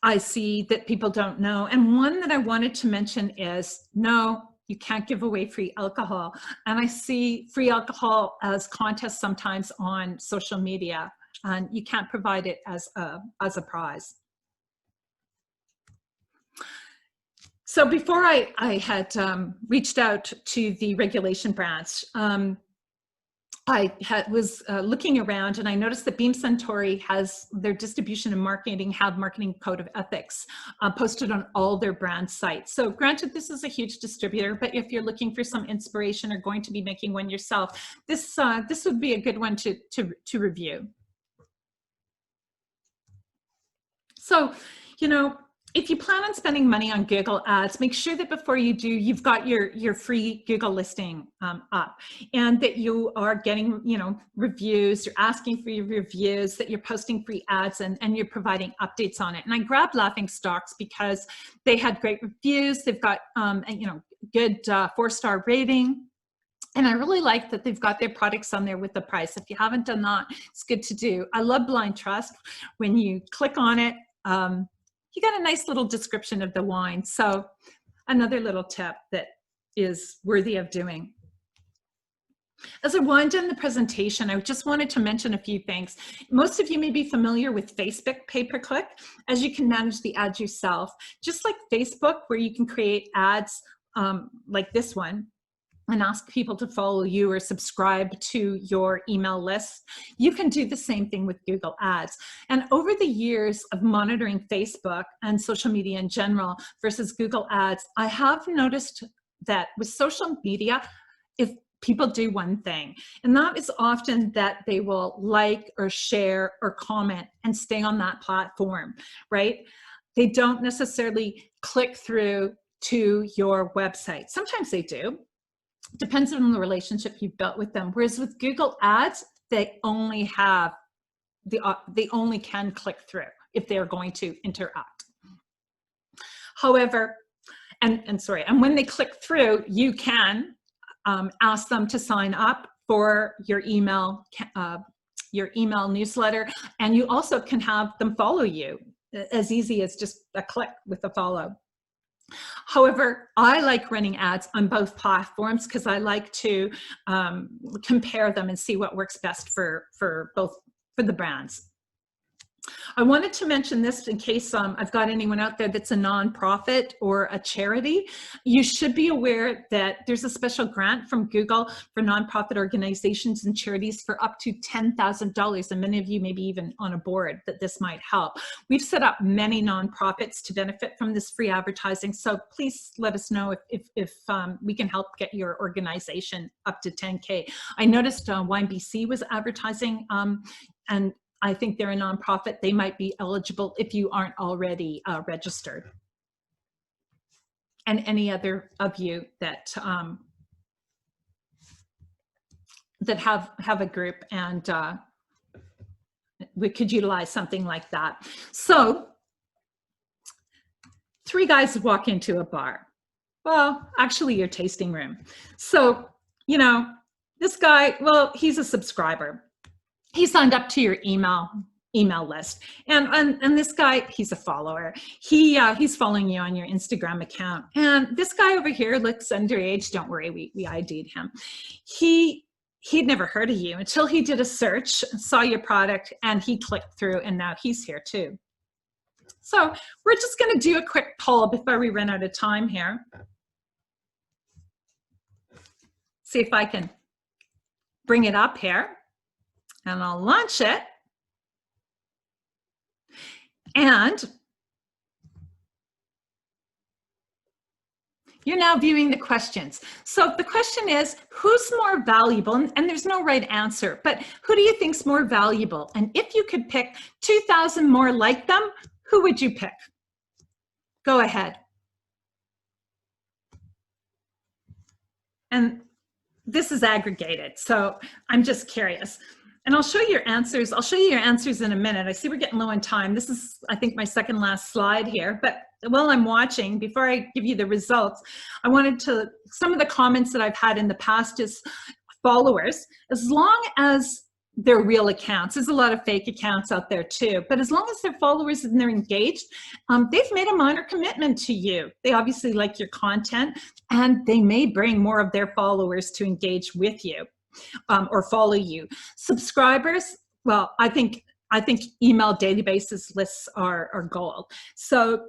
I see that people don't know. And one that I wanted to mention is, no, you can't give away free alcohol. And I see free alcohol as contests sometimes on social media, and you can't provide it as a prize. So before I had reached out to the regulation branch, was looking around, and I noticed that Beam Suntory has their distribution and marketing code of ethics posted on all their brand sites. So granted, this is a huge distributor, but if you're looking for some inspiration or going to be making one yourself, this would be a good one to review. So, you know, if you plan on spending money on Google Ads, make sure that before you do, you've got your free Google listing up, and that you are getting, you know, reviews, you're asking for your reviews, that you're posting free ads, and you're providing updates on it. And I grabbed Laughingstocks because they had great reviews. They've got, you know, good 4-star rating. And I really like that they've got their products on there with the price. If you haven't done that, it's good to do. I love Blind Trust. When you click on it, you got a nice little description of the wine. So another little tip that is worthy of doing. As I wind down the presentation, I just wanted to mention a few things. Most of you may be familiar with Facebook pay-per-click, as you can manage the ads yourself. Just like Facebook, where you can create ads like this one, and ask people to follow you or subscribe to your email list, you can do the same thing with Google Ads. And over the years of monitoring Facebook and social media in general versus Google Ads, I have noticed that with social media, if people do one thing, and that is often that they will like or share or comment and stay on that platform, right? They don't necessarily click through to your website. Sometimes they do. Depends on the relationship you've built with them. Whereas with Google Ads, they only have they only can click through if they're going to interact. However, and when they click through, you can ask them to sign up for your email newsletter, and you also can have them follow you, as easy as just a click with a follow. However, I like running ads on both platforms because I like to compare them and see what works best for the brands. I wanted to mention this in case I've got anyone out there that's a nonprofit or a charity. You should be aware that there's a special grant from Google for nonprofit organizations and charities for up to $10,000. And many of you may be even on a board that this might help. We've set up many nonprofits to benefit from this free advertising. So please let us know if we can help get your organization up to 10K. I noticed Wine BC was advertising, and I think they're a nonprofit. They might be eligible if you aren't already registered. And any other of you that that have a group and we could utilize something like that. So 3 guys walk into a bar. Well, actually your tasting room. So, you know, this guy, well, he's a subscriber. He signed up to your email list, and this guy, he's a follower. He's following you on your Instagram account, and this guy over here looks underage. Don't worry, we ID'd him. He'd never heard of you until he did a search, saw your product, and he clicked through, and now he's here too. So we're just going to do a quick poll before we run out of time here. See if I can bring it up here. And I'll launch it. And you're now viewing the questions. So the question is, who's more valuable? And there's no right answer, but who do you think's more valuable? And if you could pick 2,000 more like them, who would you pick? Go ahead. And this is aggregated, so I'm just curious. And I'll show you your answers. I'll show you your answers in a minute. I see we're getting low on time. This is, I think, my second last slide here. But while I'm watching, before I give you the results, I wanted to, some of the comments that I've had in the past is followers, as long as they're real accounts. There's a lot of fake accounts out there too, but as long as they're followers and they're engaged, they've made a minor commitment to you. They obviously like your content, and they may bring more of their followers to engage with you or follow you. Subscribers, well, I think I think email databases lists are gold. So,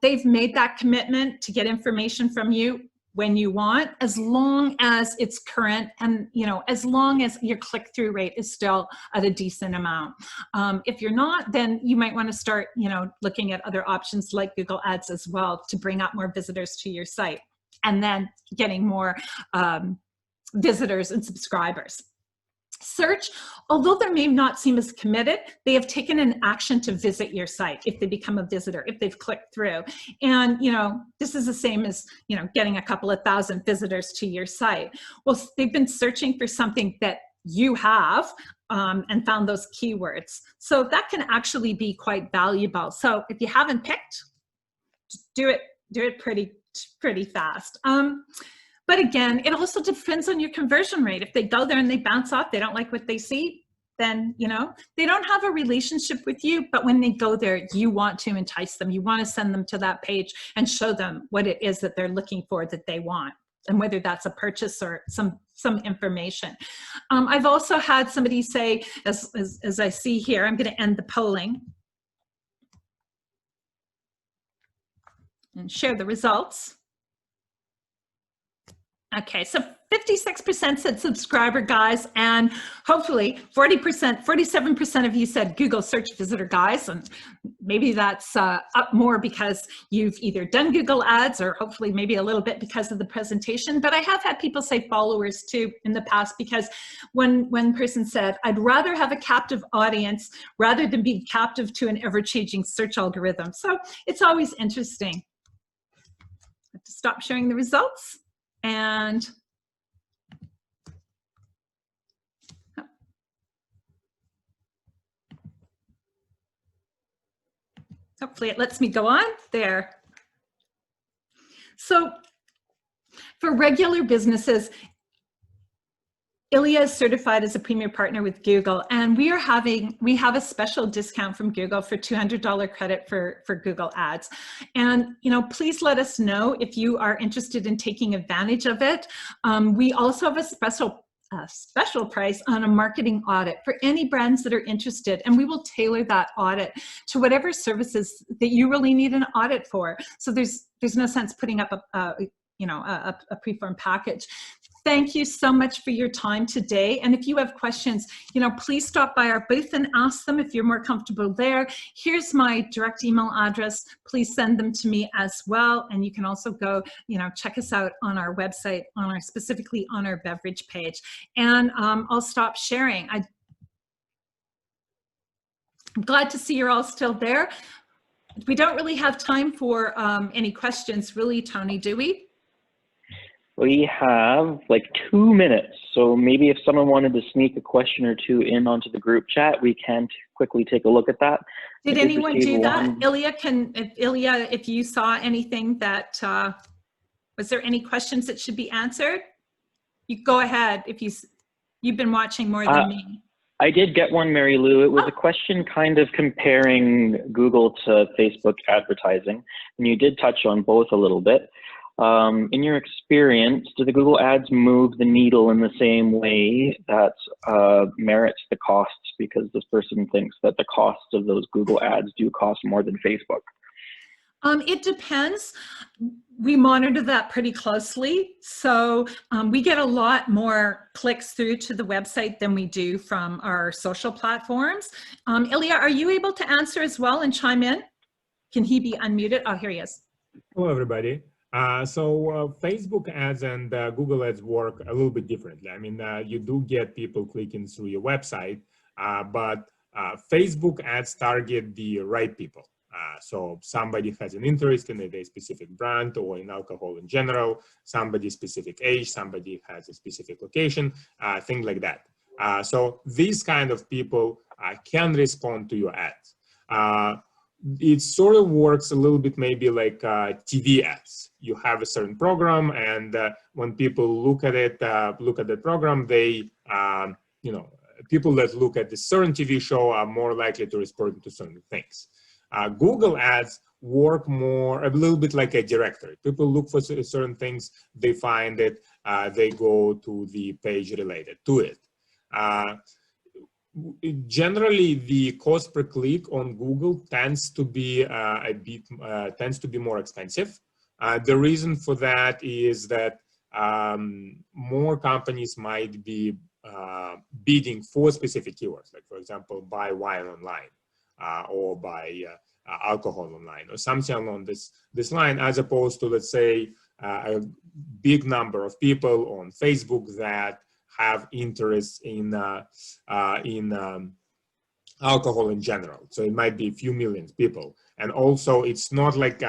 they've made that commitment to get information from you when you want, as long as it's current and, as long as your click-through rate is still at a decent amount. If you're not, then you might want to start, looking at other options like Google Ads as well to bring up more visitors to your site, and then getting more visitors and subscribers. Search, although they may not seem as committed, they have taken an action to visit your site if they become a visitor, if they've clicked through. And, this is the same as, getting a couple of thousand visitors to your site. Well, they've been searching for something that you have and found those keywords. So that can actually be quite valuable. So if you haven't picked, do it pretty fast. But again, it also depends on your conversion rate. If they go there and they bounce off, they don't like what they see, then, they don't have a relationship with you. But when they go there, you want to entice them. You want to send them to that page and show them what it is that they're looking for, that they want, and whether that's a purchase or some information. I've also had somebody say, as I see here, I'm going to end the polling and share the results. Okay, so 56% said subscriber guys, and hopefully 47% of you said Google search visitor guys, and maybe that's up more because you've either done Google Ads or hopefully maybe a little bit because of the presentation. But I have had people say followers too in the past, because one person said, I'd rather have a captive audience rather than be captive to an ever-changing search algorithm. So it's always interesting. I have to stop sharing the results. And hopefully it lets me go on there. So for regular businesses, Ilya is certified as a premier partner with Google, and we have a special discount from Google for $200 credit for Google Ads. And please let us know if you are interested in taking advantage of it. We also have a special price on a marketing audit for any brands that are interested, and we will tailor that audit to whatever services that you really need an audit for. So there's no sense putting up a preform package. Thank you so much for your time today. And if you have questions, please stop by our booth and ask them if you're more comfortable there. Here's my direct email address. Please send them to me as well. And you can also go, check us out on our website, specifically on our beverage page. And I'll stop sharing. I'm glad to see you're all still there. We don't really have time for any questions, really, Tony, do we? We have like 2 minutes, so maybe if someone wanted to sneak a question or two in onto the group chat, we can quickly take a look at that. Did anyone do that? Ilya, if you saw anything that, was there any questions that should be answered? You go ahead if you've been watching more than me. I did get one, Mary Lou. It was a question kind of comparing Google to Facebook advertising, and you did touch on both a little bit. In your experience, do the Google Ads move the needle in the same way that merits the costs, because this person thinks that the costs of those Google Ads do cost more than Facebook? It depends. We monitor that pretty closely. So we get a lot more clicks through to the website than we do from our social platforms. Ilya, are you able to answer as well and chime in? Can he be unmuted? Oh, here he is. Hello, everybody. So Facebook ads and Google ads work a little bit differently. I mean, you do get people clicking through your website, but Facebook ads target the right people. So somebody has an interest in a specific brand or in alcohol in general, somebody specific age, somebody has a specific location, things like that. So these kind of people can respond to your ads. It sort of works a little bit maybe like TV ads. You have a certain program, and when people look at it, look at the program, they, people that look at the certain TV show are more likely to respond to certain things. Google ads work more, a little bit like a directory. People look for certain things, they find it, they go to the page related to it. generally the cost per click on Google tends to be more expensive. The reason for that is that more companies might be bidding for specific keywords, like for example, buy wine online or buy alcohol online or something along this line, as opposed to, let's say, a big number of people on Facebook that have interest in alcohol in general. So it might be a few million people. And also it's not like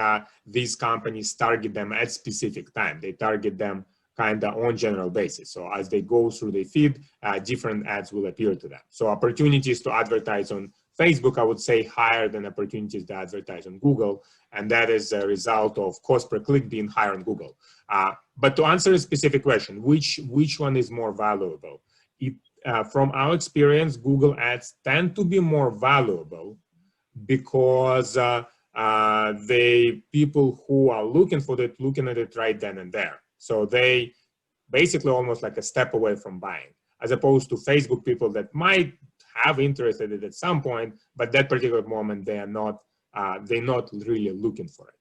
these companies target them at specific time. They target them kind of on general basis. So as they go through the feed, different ads will appear to them. So opportunities to advertise on Facebook, I would say, higher than opportunities to advertise on Google. And that is a result of cost per click being higher on Google. But to answer a specific question, which one is more valuable? From our experience, Google ads tend to be more valuable because people who are looking at it right then and there. So they basically almost like a step away from buying, as opposed to Facebook people that might have interest in it at some point, but that particular moment they're not really looking for it.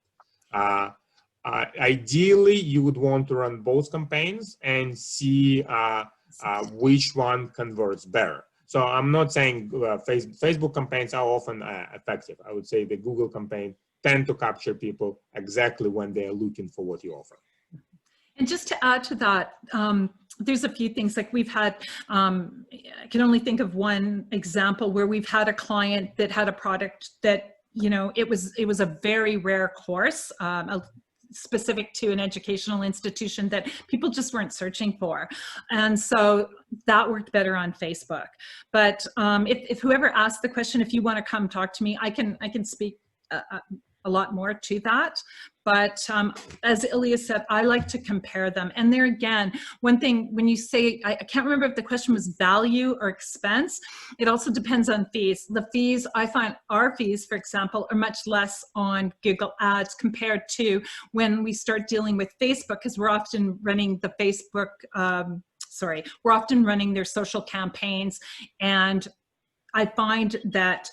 Ideally, you would want to run both campaigns and see which one converts better. So I'm not saying Facebook campaigns are often effective. I would say the Google campaign tend to capture people exactly when they're looking for what you offer. And just to add to that, there's a few things like we've had, I can only think of one example where we've had a client that had a product that, you know, it was a very rare course, specific to an educational institution that people just weren't searching for. And so that worked better on Facebook. But if whoever asked the question, if you want to come talk to me, I can speak a lot more to that. But as Ilya said, I like to compare them. And there again, one thing, when you say, I can't remember if the question was value or expense, it also depends on fees. The fees, I find our fees, for example, are much less on Google Ads compared to when we start dealing with Facebook, because we're often running the Facebook, we're often running their social campaigns. And I find that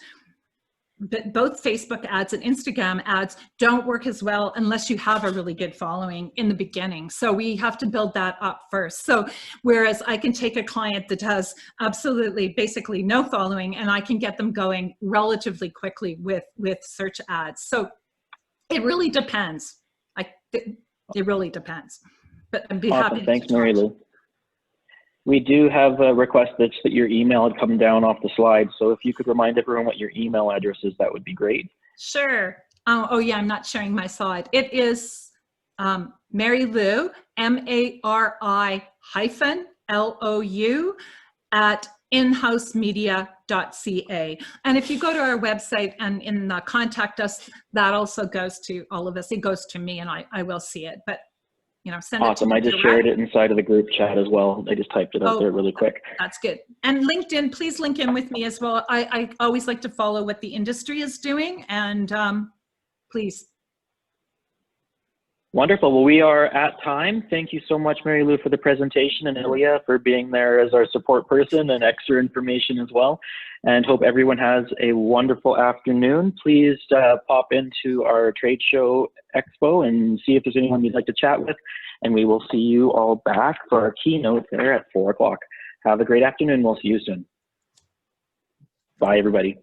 both Facebook ads and Instagram ads don't work as well unless you have a really good following in the beginning. So we have to build that up first. So whereas I can take a client that has absolutely basically no following and I can get them going relatively quickly with search ads. So it really depends. It really depends. But I'd be happy to Thanks, talk. Mary Lou. We do have a request that your email had come down off the slide. So if you could remind everyone what your email address is, that would be great. Sure. Oh yeah, I'm not sharing my slide. It is Mary Lou, MARI-LOU at inhousemedia.ca. And if you go to our website and in contact us, that also goes to all of us. It goes to me and I will see it. But you know, send awesome. it to I just shared it inside of the group chat as well. I just typed it out there really quick. That's good. And LinkedIn, please link in with me as well. I always like to follow what the industry is doing, and please. Wonderful. Well, we are at time. Thank you so much, Mary Lou, for the presentation, and Ilya for being there as our support person and extra information as well. And hope everyone has a wonderful afternoon. Please pop into our trade show expo and see if there's anyone you'd like to chat with. And we will see you all back for our keynote there at 4 o'clock. Have a great afternoon. We'll see you soon. Bye, everybody.